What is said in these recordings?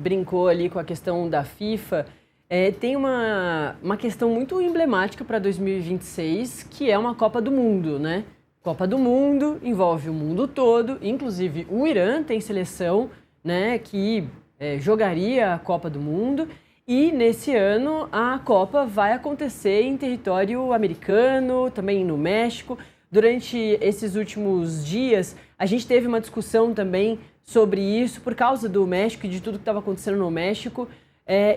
brincou ali com a questão da FIFA, tem uma questão muito emblemática para 2026, que é uma Copa do Mundo, né? Copa do Mundo envolve o mundo todo, inclusive o Irã tem seleção, né, que jogaria a Copa do Mundo. E nesse ano a Copa vai acontecer em território americano, também no México. Durante esses últimos dias, a gente teve uma discussão também sobre isso, por causa do México e de tudo que estava acontecendo no México.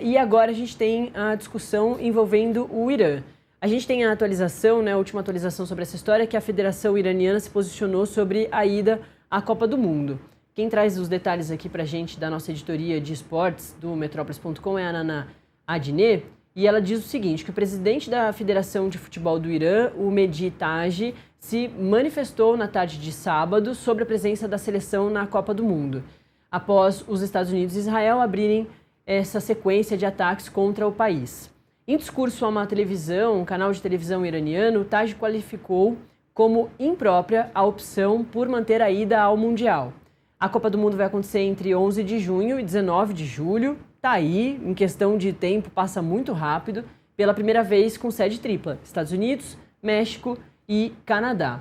E agora a gente tem a discussão envolvendo o Irã. A gente tem a atualização, né, a última atualização sobre essa história, que a Federação Iraniana se posicionou sobre a ida à Copa do Mundo. Quem traz os detalhes aqui pra gente da nossa editoria de esportes do Metrópolis.com é a Naná Adnet, e ela diz o seguinte, que o presidente da Federação de Futebol do Irã, o Mehdi Taji, se manifestou na tarde de sábado sobre a presença da seleção na Copa do Mundo, após os Estados Unidos e Israel abrirem essa sequência de ataques contra o país. Em discurso a uma televisão, um canal de televisão iraniano, Taji qualificou como imprópria a opção por manter a ida ao Mundial. A Copa do Mundo vai acontecer entre 11 de junho e 19 de julho. Tá aí, em questão de tempo, passa muito rápido. Pela primeira vez com sede tripla, Estados Unidos, México e Canadá.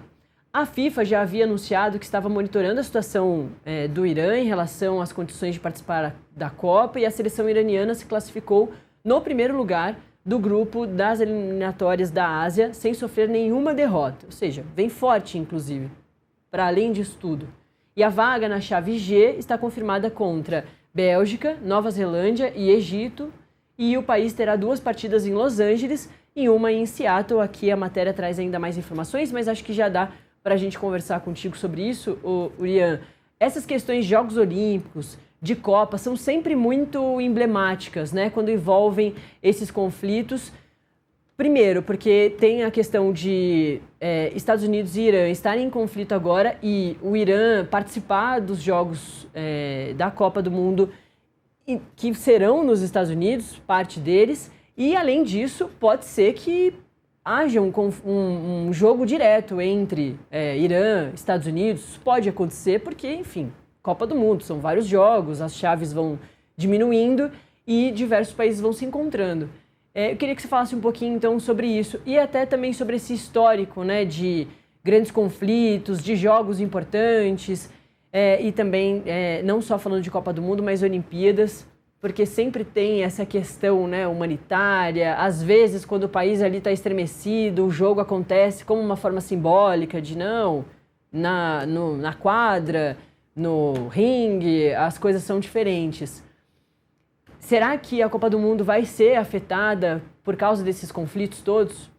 A FIFA já havia anunciado que estava monitorando a situação do Irã em relação às condições de participar da Copa, e a seleção iraniana se classificou no primeiro lugar do grupo das eliminatórias da Ásia, sem sofrer nenhuma derrota. Ou seja, vem forte, inclusive, para além disso tudo. E a vaga na chave G está confirmada contra Bélgica, Nova Zelândia e Egito. E o país terá 2 partidas em Los Angeles e uma em Seattle. Aqui a matéria traz ainda mais informações, mas acho que já dá para a gente conversar contigo sobre isso, Urian. Essas questões de Jogos Olímpicos, de Copa, são sempre muito emblemáticas, né? Quando envolvem esses conflitos. Primeiro, porque tem a questão de Estados Unidos e Irã estarem em conflito agora e o Irã participar dos jogos da Copa do Mundo que serão nos Estados Unidos, parte deles. E, além disso, pode ser que haja um jogo direto entre Irã e Estados Unidos. Pode acontecer porque, enfim, Copa do Mundo, são vários jogos, as chaves vão diminuindo e diversos países vão se encontrando. Eu queria que você falasse um pouquinho, então, sobre isso e até também sobre esse histórico, né, de grandes conflitos, de jogos importantes e também, não só falando de Copa do Mundo, mas Olimpíadas, porque sempre tem essa questão, né, humanitária. Às vezes, quando o país ali está estremecido, o jogo acontece como uma forma simbólica de não, na quadra, no ringue, as coisas são diferentes. Será que a Copa do Mundo vai ser afetada por causa desses conflitos todos?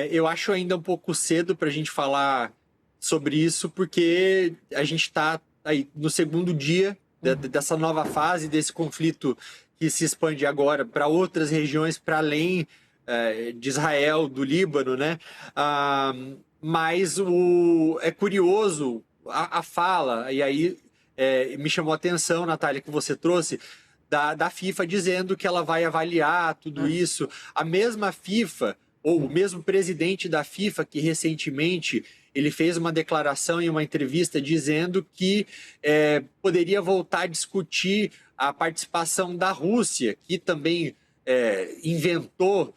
Eu acho ainda um pouco cedo para a gente falar sobre isso, porque a gente está aí no segundo dia dessa nova fase, desse conflito que se expande agora para outras regiões, para além de Israel, do Líbano, né? Mas é curioso a fala, e aí me chamou a atenção, Natália, que você trouxe, da FIFA dizendo que ela vai avaliar tudo isso. A mesma FIFA, ou o mesmo presidente da FIFA, que recentemente ele fez uma declaração em uma entrevista dizendo que poderia voltar a discutir a participação da Rússia, que também inventou,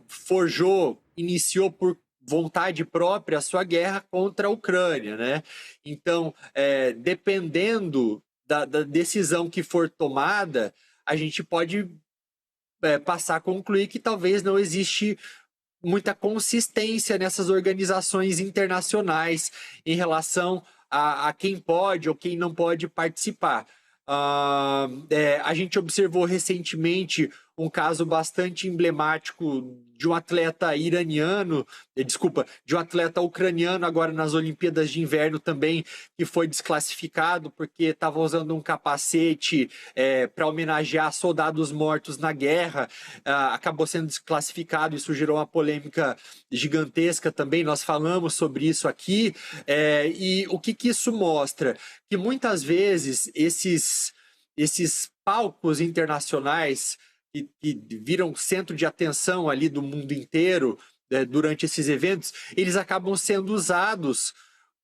forjou, iniciou por vontade própria a sua guerra contra a Ucrânia, né? Então, dependendo da decisão que for tomada, a gente pode passar a concluir que talvez não existe muita consistência nessas organizações internacionais em relação a quem pode ou quem não pode participar. A gente observou recentemente um caso bastante emblemático de um atleta iraniano, de um atleta ucraniano agora nas Olimpíadas de Inverno também, que foi desclassificado porque estava usando um capacete para homenagear soldados mortos na guerra, acabou sendo desclassificado. Isso gerou uma polêmica gigantesca também, nós falamos sobre isso aqui, e o que isso mostra? Que muitas vezes esses palcos internacionais que viram centro de atenção ali do mundo inteiro durante esses eventos, eles acabam sendo usados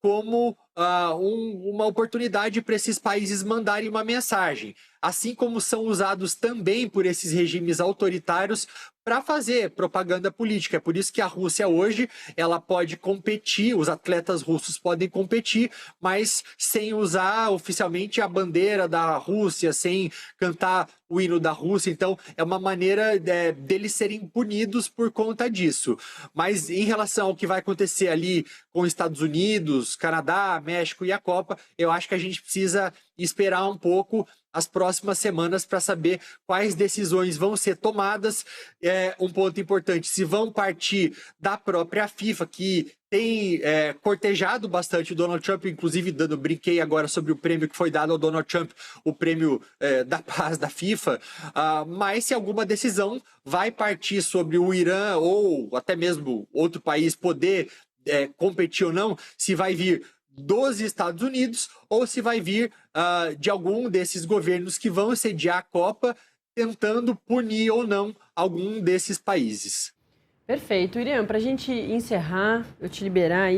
como uma oportunidade para esses países mandarem uma mensagem, assim como são usados também por esses regimes autoritários para fazer propaganda política. É por isso que a Rússia hoje ela pode competir, os atletas russos podem competir, mas sem usar oficialmente a bandeira da Rússia, sem cantar o hino da Rússia. Então, é uma maneira deles serem punidos por conta disso. Mas em relação ao que vai acontecer ali com Estados Unidos, Canadá, México e a Copa, eu acho que a gente precisa esperar um pouco as próximas semanas para saber quais decisões vão ser tomadas. Um ponto importante, se vão partir da própria FIFA, que tem cortejado bastante o Donald Trump, inclusive brinquei agora sobre o prêmio que foi dado ao Donald Trump, o prêmio da paz da FIFA, mas se alguma decisão vai partir sobre o Irã ou até mesmo outro país poder competir ou não, se vai vir dos Estados Unidos ou se vai vir de algum desses governos que vão sediar a Copa, tentando punir ou não algum desses países. Perfeito. Iriam, para a gente encerrar, eu te liberar aí